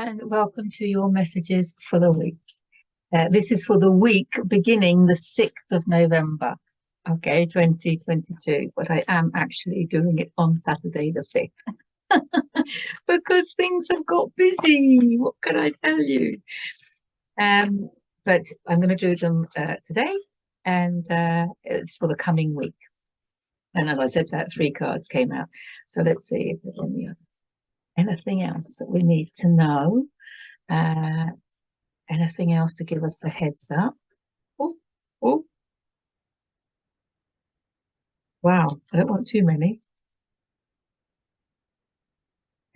and welcome to your messages for the week. This is for the week beginning the 6th of November, okay, 2022, but I am actually doing it on Saturday the 5th because things have got busy. What can I tell you? But I'm going to do them today, and it's for the coming week. And as I said, that 3 cards came out. So let's see if there's anything else that we need to know. Anything else to give us the heads up? Oh, wow, I don't want too many.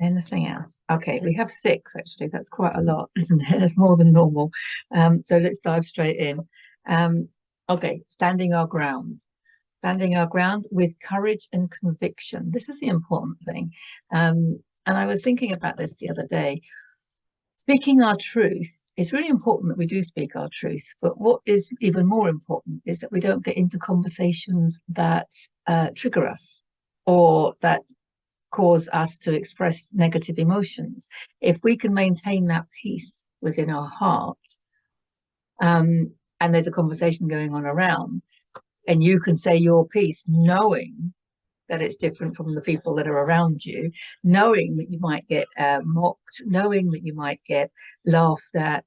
Anything else? Okay, we have 6 actually. That's quite a lot, isn't it? That's more than normal. So let's dive straight in. Okay, standing our ground. Standing our ground with courage and conviction. This is the important thing. And I was thinking about this the other day. Speaking our truth, it's really important that we do speak our truth. But what is even more important is that we don't get into conversations that trigger us or that cause us to express negative emotions. If we can maintain that peace within our heart, and there's a conversation going on around, and you can say your piece knowing that it's different from the people that are around you, knowing that you might get mocked, knowing that you might get laughed at,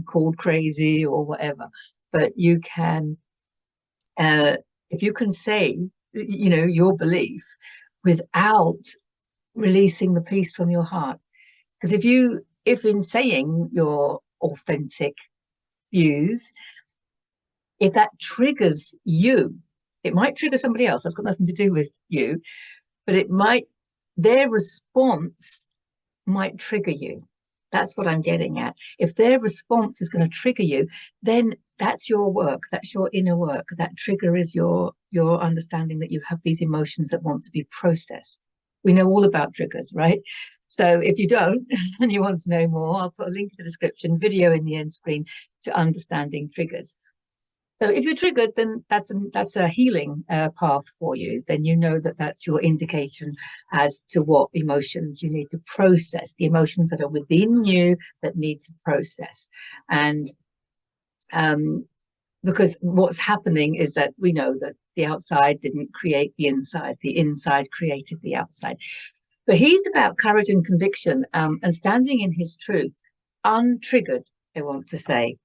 called crazy or whatever. But you can, if you can say, you know, your belief without releasing the piece from your heart. Because if in saying your authentic views, if that triggers you, it might trigger somebody else. That's got nothing to do with you, but their response might trigger you. That's what I'm getting at. If their response is going to trigger you, then that's your work. That's your inner work. That trigger is your understanding that you have these emotions that want to be processed. We know all about triggers, right? So if you don't and you want to know more, I'll put a link in the description, video in the end screen to understanding triggers. So if you're triggered, then that's a healing path for you. Then you know that that's your indication as to what emotions you need to process, the emotions that are within you that need to process. And because what's happening is that we know that the outside didn't create the inside created the outside. But he's about courage and conviction, and standing in his truth, untriggered, I want to say.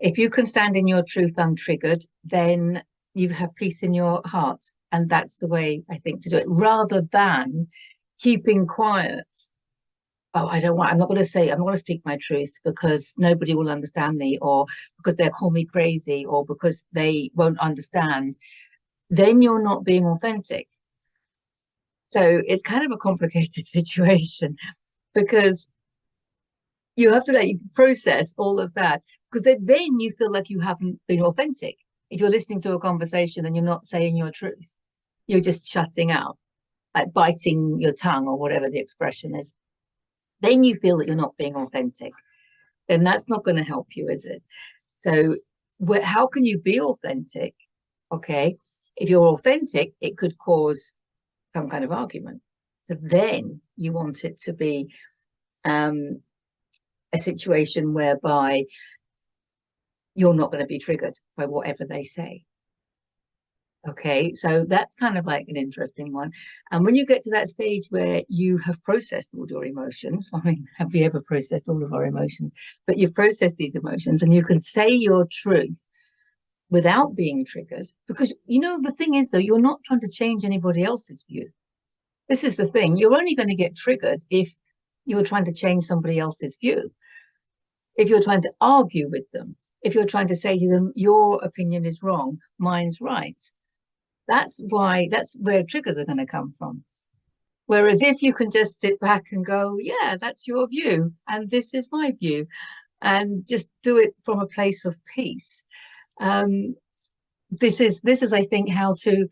If you can stand in your truth untriggered, then you have peace in your heart. And that's the way, I think, to do it, rather than keeping quiet. Oh, I'm not going to speak my truth because nobody will understand me, or because they'll call me crazy, or because they won't understand. Then you're not being authentic. So it's kind of a complicated situation, because you have to process all of that, because then you feel like you haven't been authentic. If you're listening to a conversation and you're not saying your truth, you're just shutting out, like biting your tongue or whatever the expression is. Then you feel that you're not being authentic. Then that's not going to help you, is it? So how can you be authentic? Okay, if you're authentic, it could cause some kind of argument. So then you want it to be a situation whereby you're not going to be triggered by whatever they say. Okay, so that's kind of like an interesting one. And when you get to that stage where you have processed all your emotions, I mean, have we ever processed all of our emotions? But you've processed these emotions and you can say your truth without being triggered. Because, you know, the thing is, though, you're not trying to change anybody else's view. This is the thing. You're only going to get triggered if you're trying to change somebody else's view. If you're trying to argue with them, if you're trying to say to them, your opinion is wrong, mine's right. That's where triggers are going to come from. Whereas if you can just sit back and go, yeah, that's your view, and this is my view, and just do it from a place of peace. This is, I think, how to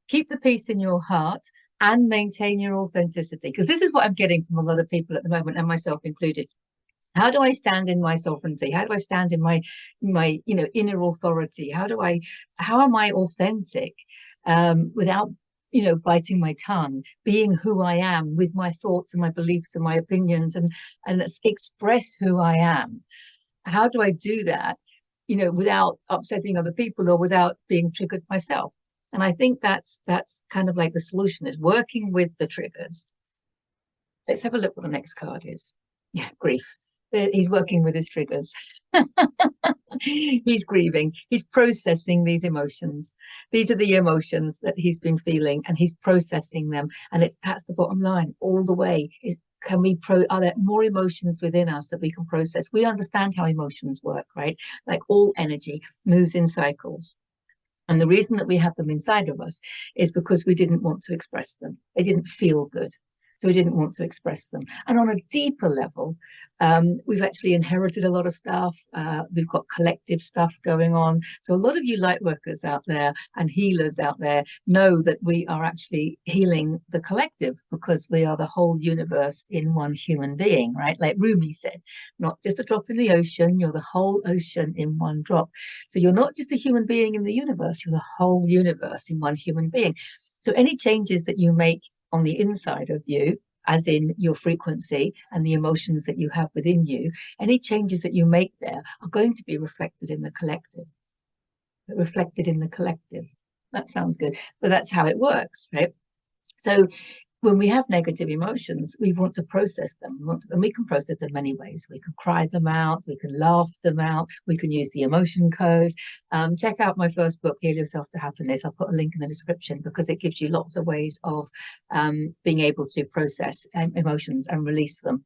keep the peace in your heart and maintain your authenticity. Because this is what I'm getting from a lot of people at the moment, and myself included. How do I stand in my sovereignty? How do I stand in my inner authority? How am I authentic without biting my tongue, being who I am with my thoughts and my beliefs and my opinions, and express who I am. How do I do that, without upsetting other people or without being triggered myself? And I think that's kind of like the solution, is working with the triggers. Let's have a look what the next card is. Yeah, grief. He's working with his triggers. He's grieving. He's processing these emotions. These are the emotions that he's been feeling, and he's processing them. And that's the bottom line all the way. Are there more emotions within us that we can process? We understand how emotions work, right? Like all energy moves in cycles. And the reason that we have them inside of us is because we didn't want to express them. They didn't feel good. So we didn't want to express them. And on a deeper level, we've actually inherited a lot of stuff. We've got collective stuff going on. So a lot of you light workers out there and healers out there know that we are actually healing the collective, because we are the whole universe in one human being, right? Like Rumi said, not just a drop in the ocean, you're the whole ocean in one drop. So you're not just a human being in the universe, you're the whole universe in one human being. So any changes that you make on the inside of you, as in your frequency and the emotions that you have within you, any changes that you make there are going to be reflected in the collective. That sounds good, but that's how it works, right? So when we have negative emotions, we want to process them. And we can process them many ways. We can cry them out, we can laugh them out, we can use the emotion code. Check out my first book, Heal Yourself to Happiness. I'll put a link in the description, because it gives you lots of ways of being able to process emotions and release them.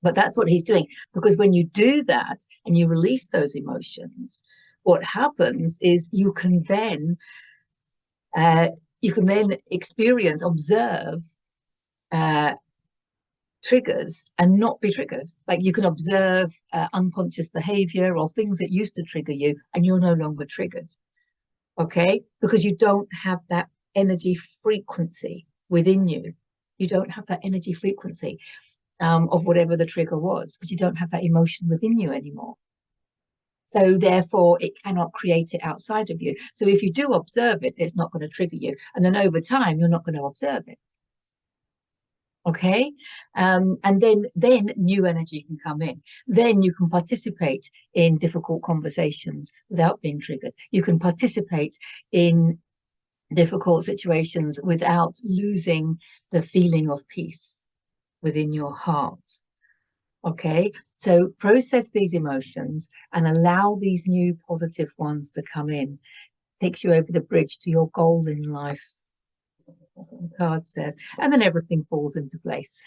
But that's what he's doing, because when you do that and you release those emotions, what happens is you can then experience, observe triggers and not be triggered. Like you can observe unconscious behavior or things that used to trigger you, and you're no longer triggered. Okay, because you don't have that energy frequency within you. You don't have that energy frequency of whatever the trigger was, because you don't have that emotion within you anymore. So therefore, it cannot create it outside of you. So if you do observe it, it's not going to trigger you. And then over time, you're not going to observe it. Okay, and then new energy can come in. Then you can participate in difficult conversations without being triggered. You can participate in difficult situations without losing the feeling of peace within your heart. Okay, so process these emotions and allow these new positive ones to come in. Takes you over the bridge to your goal in life. That's what the card says, and then everything falls into place.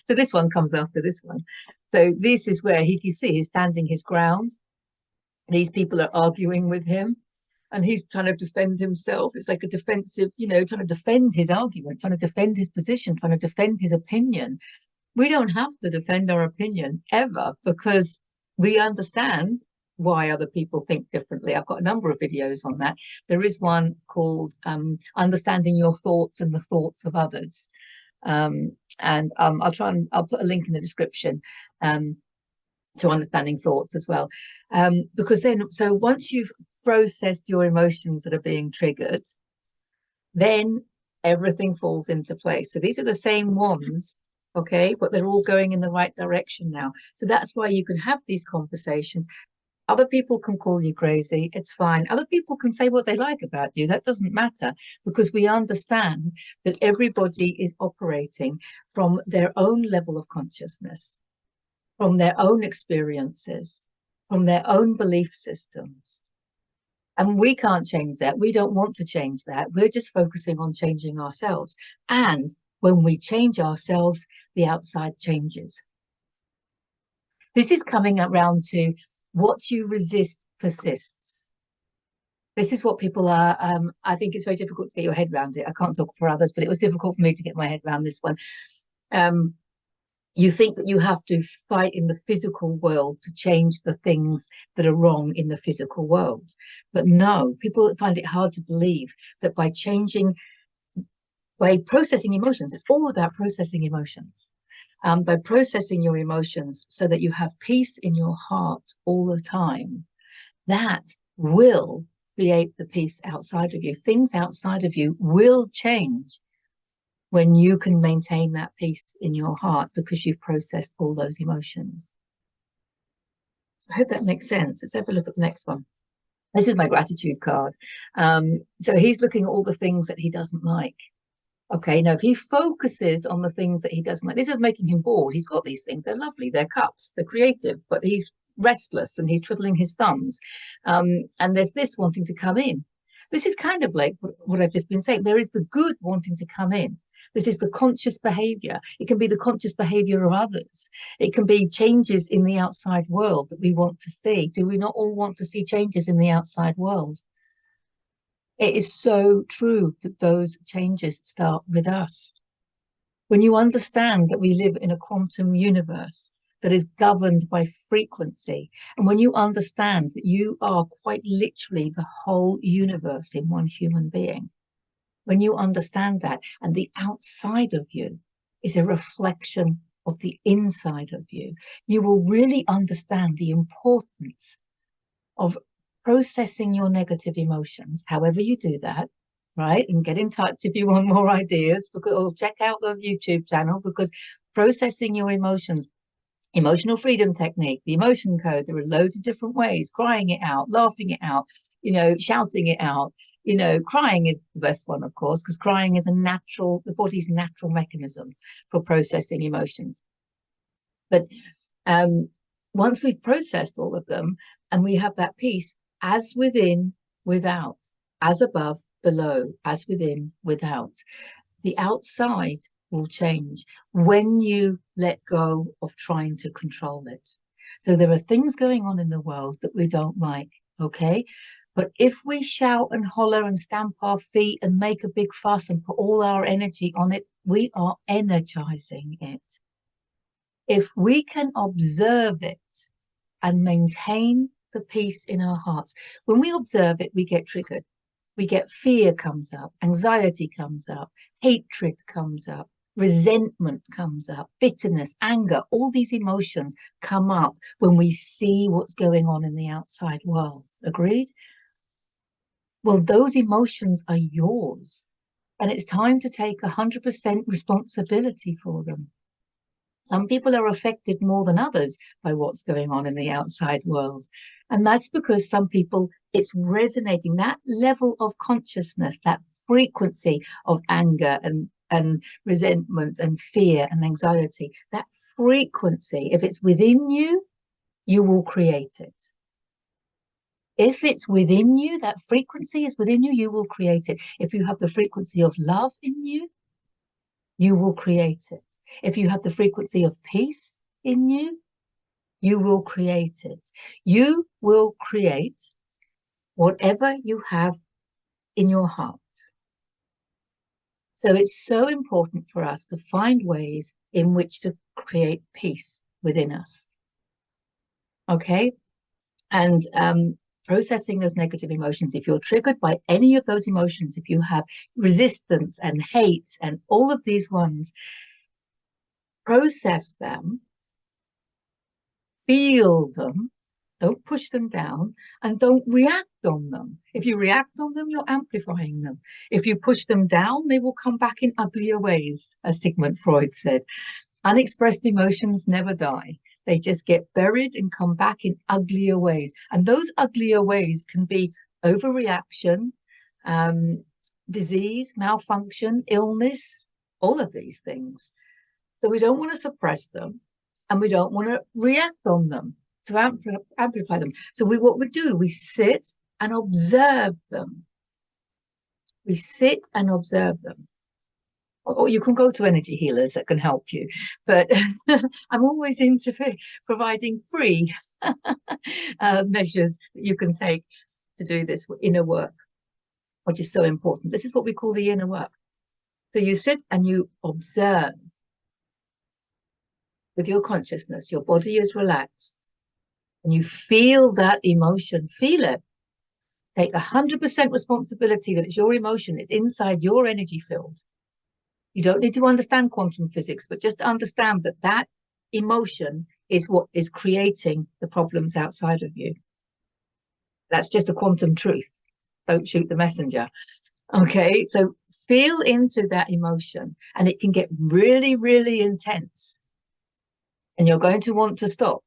So this one comes after this one. So this is where you see he's standing his ground. These people are arguing with him, and he's trying to defend himself. It's like a defensive, trying to defend his argument, trying to defend his position, trying to defend his opinion. We don't have to defend our opinion ever, because we understand why other people think differently. I've got a number of videos on that. There is one called Understanding Your Thoughts and the Thoughts of Others. I'll put a link in the description to Understanding Thoughts as well. Because so once you've processed your emotions that are being triggered, then everything falls into place. So these are the same ones, okay, but they're all going in the right direction now. So that's why you can have these conversations. Other people can call you crazy, it's fine. Other people can say what they like about you, that doesn't matter, because we understand that everybody is operating from their own level of consciousness, from their own experiences, from their own belief systems. And we can't change that. We don't want to change that. We're just focusing on changing ourselves. And when we change ourselves, the outside changes. This is coming around to what you resist persists. This is what people are, I think it's very difficult to get your head around it. I can't talk for others, but it was difficult for me to get my head around this one. You think that you have to fight in the physical world to change the things that are wrong in the physical world. But no, people find it hard to believe that by processing emotions, it's all about processing emotions. By processing your emotions so that you have peace in your heart all the time, that will create the peace outside of you. Things outside of you will change when you can maintain that peace in your heart because you've processed all those emotions. I hope that makes sense. Let's have a look at the next one. This is my gratitude card. So he's looking at all the things that he doesn't like. Okay, now if he focuses on the things that he doesn't like, this is making him bored. He's got these things, they're lovely, they're cups, they're creative, but he's restless and he's twiddling his thumbs. And there's this wanting to come in. This is kind of like what I've just been saying. There is the good wanting to come in. This is the conscious behavior. It can be the conscious behavior of others. It can be changes in the outside world that we want to see. Do we not all want to see changes in the outside world? It is so true that those changes start with us. When you understand that we live in a quantum universe that is governed by frequency, and when you understand that you are quite literally the whole universe in one human being, when you understand that, and the outside of you is a reflection of the inside of you, you will really understand the importance of processing your negative emotions, however you do that, right? And get in touch if you want more ideas, because, or check out the YouTube channel, because processing your emotions, emotional freedom technique, the emotion code, there are loads of different ways, crying it out, laughing it out, you know, shouting it out. You know, crying is the best one, of course, because crying is a natural, the body's natural mechanism for processing emotions. But once we've processed all of them and we have that peace, as within, without, as above, below, as within, without, the outside will change when you let go of trying to control it. So there are things going on in the world that we don't like, okay? But if we shout and holler and stamp our feet and make a big fuss and put all our energy on it, we are energizing it. If we can observe it and maintain the peace in our hearts, when we observe it, we get triggered. We get fear comes up, anxiety comes up, hatred comes up, resentment comes up, bitterness, anger, all these emotions come up when we see what's going on in the outside world. Agreed? Well, those emotions are yours, and it's time to take 100% responsibility for them. Some people are affected more than others by what's going on in the outside world. And that's because some people, it's resonating, that level of consciousness, that frequency of anger and resentment and fear and anxiety, that frequency, if it's within you, you will create it. If it's within you, that frequency is within you, you will create it. If you have the frequency of love in you, you will create it. If you have the frequency of peace in you, you will create it. You will create whatever you have in your heart. So it's so important for us to find ways in which to create peace within us. Okay? And processing those negative emotions, if you're triggered by any of those emotions, if you have resistance and hate and all of these ones, process them, feel them, don't push them down, and don't react on them. If you react on them, you're amplifying them. If you push them down, they will come back in uglier ways, as Sigmund Freud said. Unexpressed emotions never die. They just get buried and come back in uglier ways. And those uglier ways can be overreaction, disease, malfunction, illness, all of these things. So we don't want to suppress them, and we don't want to react on them to amplify them. So what we do, we sit and observe them. We sit and observe them. Or you can go to energy healers that can help you. But I'm always into providing free measures that you can take to do this inner work, which is so important. This is what we call the inner work. So you sit and you observe with your consciousness. Your body is relaxed. And you feel that emotion, feel it. Take 100% responsibility that it's your emotion, it's inside your energy field. You don't need to understand quantum physics, but just understand that that emotion is what is creating the problems outside of you. That's just a quantum truth. don't shoot the messenger. Okay, so feel into that emotion, and it can get really, really intense. And you're going to want to stop.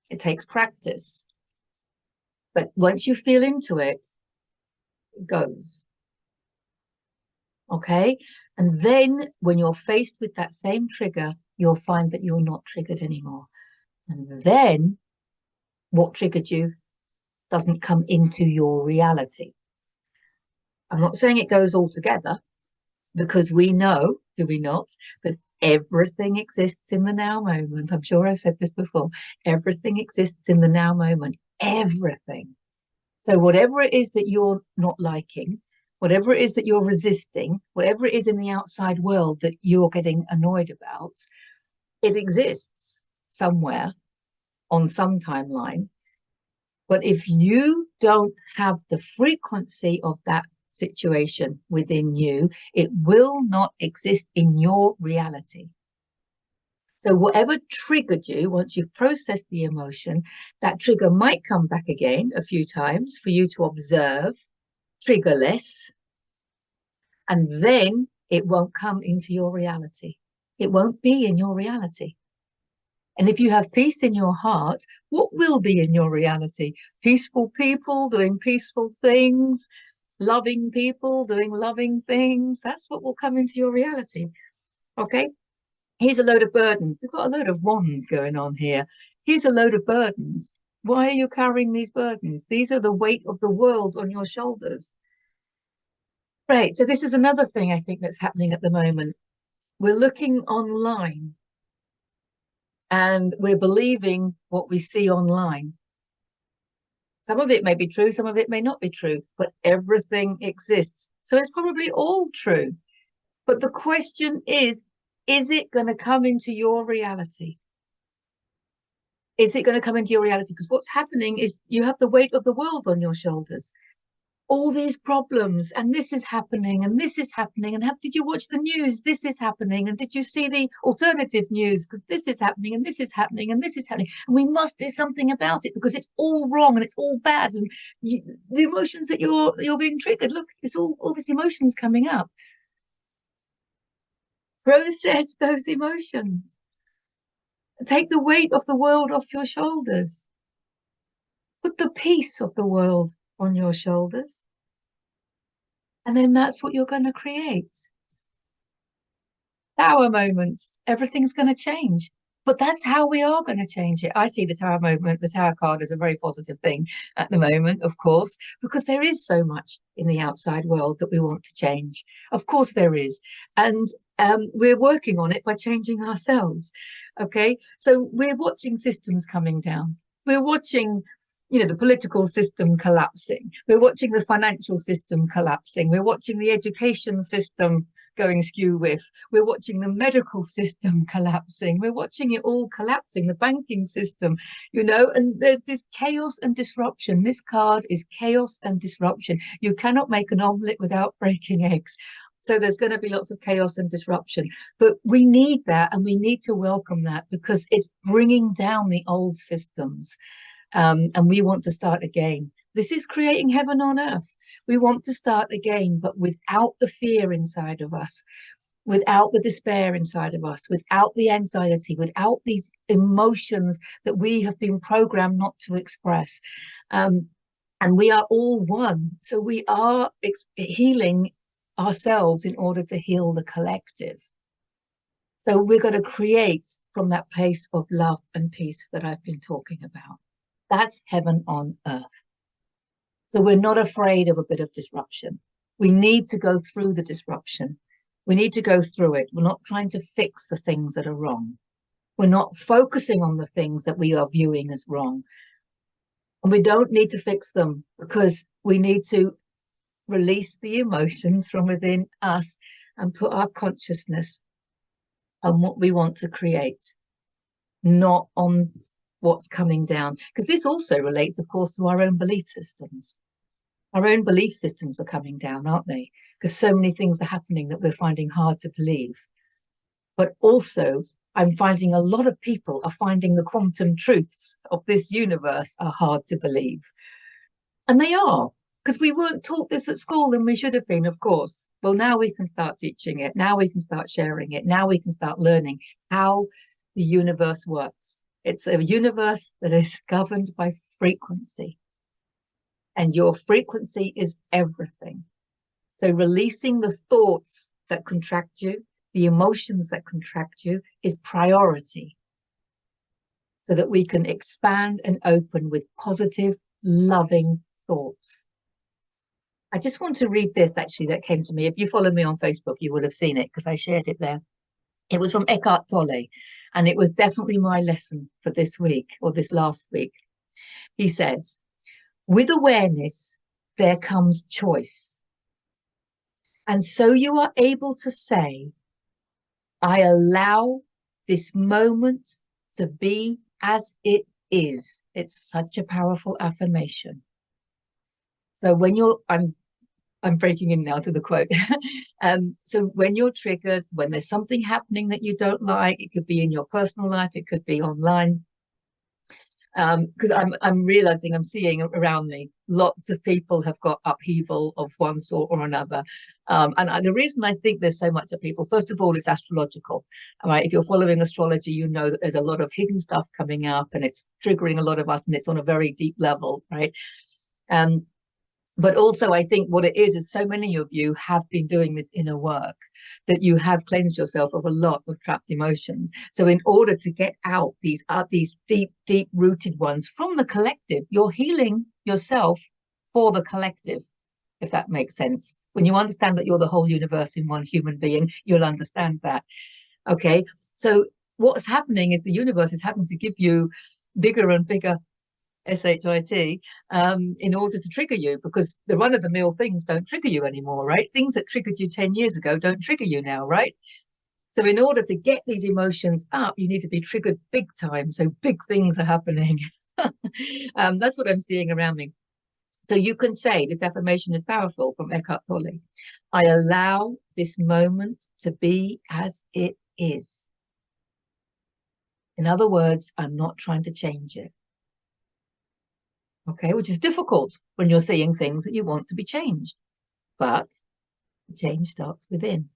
It takes practice. But once you feel into it, it goes. Okay, and then when you're faced with that same trigger, you'll find that you're not triggered anymore. And then what triggered you doesn't come into your reality. I'm not saying it goes all together, because we know, do we not, that everything exists in the now moment. I'm sure I've said this before. Everything exists in the now moment. Everything. So whatever it is that you're not liking, whatever it is that you're resisting, whatever it is in the outside world that you're getting annoyed about, it exists somewhere on some timeline. But if you don't have the frequency of that situation within you, it will not exist in your reality. So whatever triggered you, once you've processed the emotion, that trigger might come back again a few times for you to observe, trigger less, and then it won't come into your reality. It won't be in your reality. And if you have peace in your heart, what will be in your reality? Peaceful people doing peaceful things, loving people doing loving things. That's what will come into your reality. Okay, here's a load of burdens. We've got a load of wands going on here. Here's a load of burdens. Why are you carrying these burdens? These are the weight of the world on your shoulders. Right, so this is another thing I think that's happening at the moment. We're looking online and we're believing what we see online. Some of it may be true, some of it may not be true, but everything exists. So it's probably all true. But the question is it going to come into your reality? Is it going to come into your reality? Because what's happening is you have the weight of the world on your shoulders. All these problems, and this is happening, and this is happening. And did you watch the news? This is happening. And did you see the alternative news? Because this is happening, and this is happening, and this is happening. And we must do something about it because it's all wrong and it's all bad. And the emotions that you're being triggered, look, it's all these emotions coming up. Process those emotions. Take the weight of the world off your shoulders. Put the peace of the world on your shoulders. And then that's what you're going to create. Tower moments. Everything's going to change. But that's how we are going to change it. I see the tower moment, the tower card, as a very positive thing at the moment, of course, because there is so much in the outside world that we want to change. Of course there is. And we're working on it by changing ourselves. Okay, so we're watching systems coming down. We're watching, the political system collapsing. We're watching the financial system collapsing. We're watching the education system going skew with. We're watching the medical system collapsing. We're watching it all collapsing, the banking system, and there's this chaos and disruption. This card is chaos and disruption. You cannot make an omelette without breaking eggs. So there's going to be lots of chaos and disruption, but we need that, and we need to welcome that because it's bringing down the old systems, and we want to start again. This is creating heaven on earth. We want to start again, but without the fear inside of us, without the despair inside of us, without the anxiety, without these emotions that we have been programmed not to express. And we are all one. So we are healing ourselves in order to heal the collective. So we're going to create from that place of love and peace that I've been talking about. That's heaven on earth. So we're not afraid of a bit of disruption. We need to go through the disruption. We need to go through it. We're not trying to fix the things that are wrong. We're not focusing on the things that we are viewing as wrong. And we don't need to fix them because we need to release the emotions from within us and put our consciousness on what we want to create, not on what's coming down. Because this also relates, of course, to our own belief systems. Our own belief systems are coming down, aren't they? Because so many things are happening that we're finding hard to believe. But also, I'm finding a lot of people are finding the quantum truths of this universe are hard to believe. And they are, because we weren't taught this at school, and we should have been, of course. Well, now we can start teaching it. Now we can start sharing it. Now we can start learning how the universe works. It's a universe that is governed by frequency, and your frequency is everything. So releasing the thoughts that contract you, the emotions that contract you, is priority, so that we can expand and open with positive, loving thoughts. I just want to read this, actually, that came to me. If you follow me on Facebook, you will have seen it because I shared it there. It was from Eckhart Tolle, and it was definitely my lesson for this week, or this last week. He says, with awareness, there comes choice. And so you are able to say, I allow this moment to be as it is. It's such a powerful affirmation. So when you're, I'm breaking in now to the quote. So when you're triggered, when there's something happening that you don't like, it could be in your personal life, it could be online. Because I'm realizing, I'm seeing around me, lots of people have got upheaval of one sort or another. And the reason I think there's so much upheaval, first of all, it's astrological. Right? If you're following astrology, you know that there's a lot of hidden stuff coming up, and it's triggering a lot of us, and it's on a very deep level, right? But also, I think what it is so many of you have been doing this inner work, that you have cleansed yourself of a lot of trapped emotions. So in order to get out these deep, deep rooted ones from the collective, you're healing yourself for the collective, if that makes sense. When you understand that you're the whole universe in one human being, you'll understand that. Okay, so what's happening is the universe is having to give you bigger and bigger SHIT, in order to trigger you, because the run-of-the-mill things don't trigger you anymore, right? Things that triggered you 10 years ago don't trigger you now, right? So in order to get these emotions up, you need to be triggered big time. So big things are happening. That's what I'm seeing around me. So you can say, this affirmation is powerful, from Eckhart Tolle. I allow this moment to be as it is. In other words, I'm not trying to change it. Okay, which is difficult when you're seeing things that you want to be changed, but change starts within.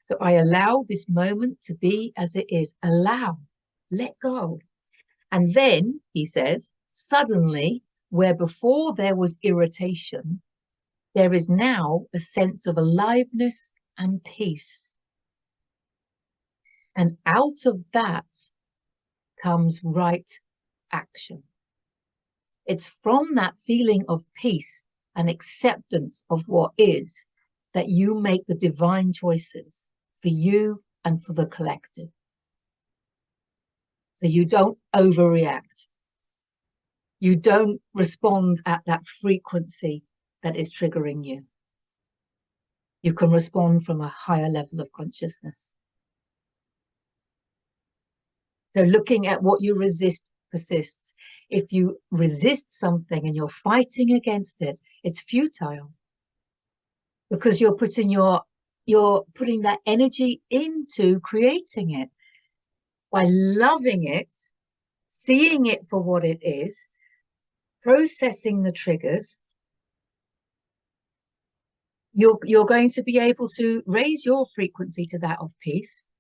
So I allow this moment to be as it is. Allow, let go. And then, he says, suddenly, where before there was irritation, there is now a sense of aliveness and peace. And out of that comes right action. It's from that feeling of peace and acceptance of what is that you make the divine choices for you and for the collective. So you don't overreact. You don't respond at that frequency that is triggering you. You can respond from a higher level of consciousness. So looking at what you resist persists. If you resist something and you're fighting against it, it's futile, because you're putting that energy into creating it. By loving it, seeing it for what it is, processing the triggers, you're going to be able to raise your frequency to that of peace.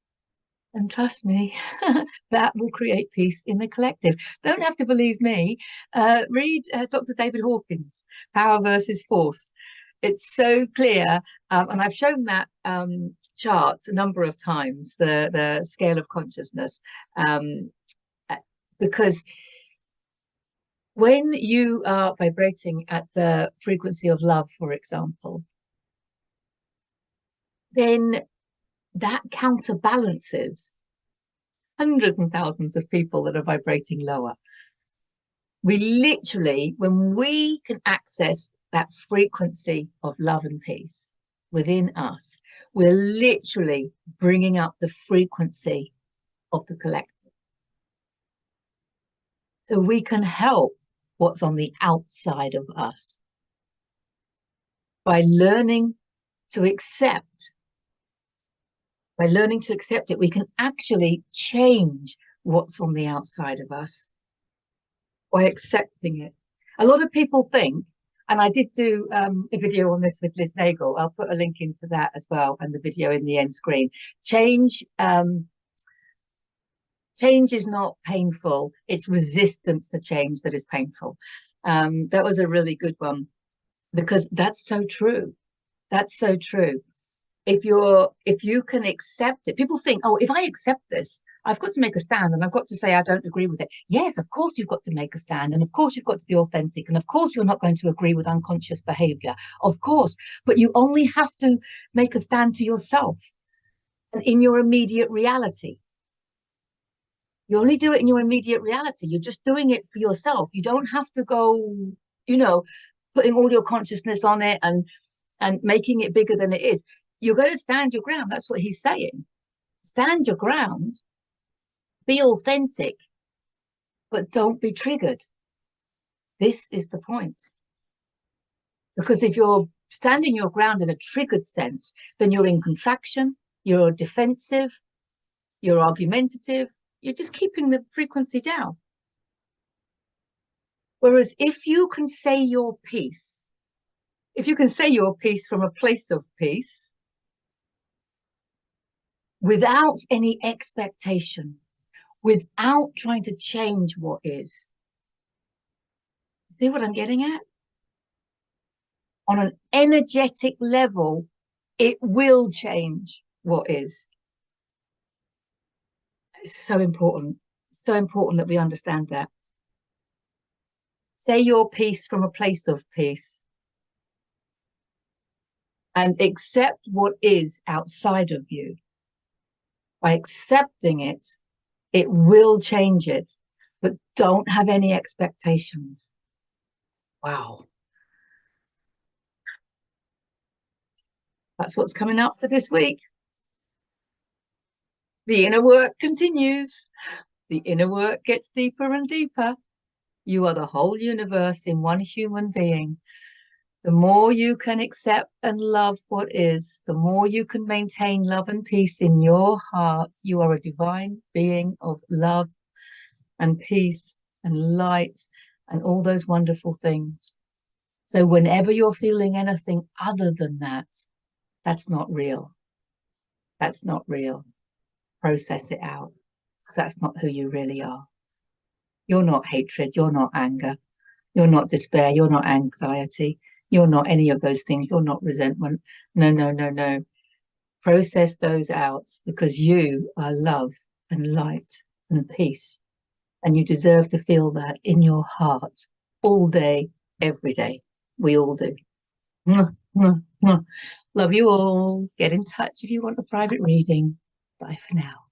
And trust me, that will create peace in the collective. Don't have to believe me. Read Dr. David Hawkins' Power versus Force. It's so clear. And I've shown that chart a number of times, the scale of consciousness, because when you are vibrating at the frequency of love, for example, then that counterbalances hundreds and thousands of people that are vibrating lower. We literally, when we can access that frequency of love and peace within us, we're literally bringing up the frequency of the collective. So we can help what's on the outside of us by learning to accept. By learning to accept it, we can actually change what's on the outside of us by accepting it. A lot of people think, And I did do a video on this with Liz Nagel. I'll put a link into that as well, and the video in the end screen. Change, change is not painful. It's resistance to change that is painful. That was a really good one, because that's so true. That's so true. If you can accept it, people think, oh, if I accept this, I've got to make a stand and I've got to say I don't agree with it. Yes, of course you've got to make a stand, and of course you've got to be authentic, and of course you're not going to agree with unconscious behavior, of course, but you only have to make a stand to yourself and in your immediate reality. You only do it in your immediate reality. You're just doing it for yourself. You don't have to go, you know, putting all your consciousness on it and making it bigger than it is. You're going to stand your ground. That's what he's saying. Stand your ground, be authentic, but don't be triggered. This is the point. Because if you're standing your ground in a triggered sense, then you're in contraction, you're defensive, you're argumentative, you're just keeping the frequency down. Whereas if you can say your piece, if you can say your piece from a place of peace, without any expectation, without trying to change what is. See what I'm getting at? On an energetic level, it will change what is. It's so important that we understand that. Say your piece from a place of peace and accept what is outside of you. By accepting it, it will change it, but don't have any expectations. Wow. That's what's coming up for this week. The inner work continues. The inner work gets deeper and deeper. You are the whole universe in one human being. The more you can accept and love what is, the more you can maintain love and peace in your heart. You are a divine being of love and peace and light and all those wonderful things. So whenever you're feeling anything other than that, that's not real. That's not real. Process it out, because that's not who you really are. You're not hatred. You're not anger. You're not despair. You're not anxiety. You're not any of those things. You're not resentment. No, no, no, no. Process those out, because you are love and light and peace. And you deserve to feel that in your heart all day, every day. We all do. Love you all. Get in touch if you want a private reading. Bye for now.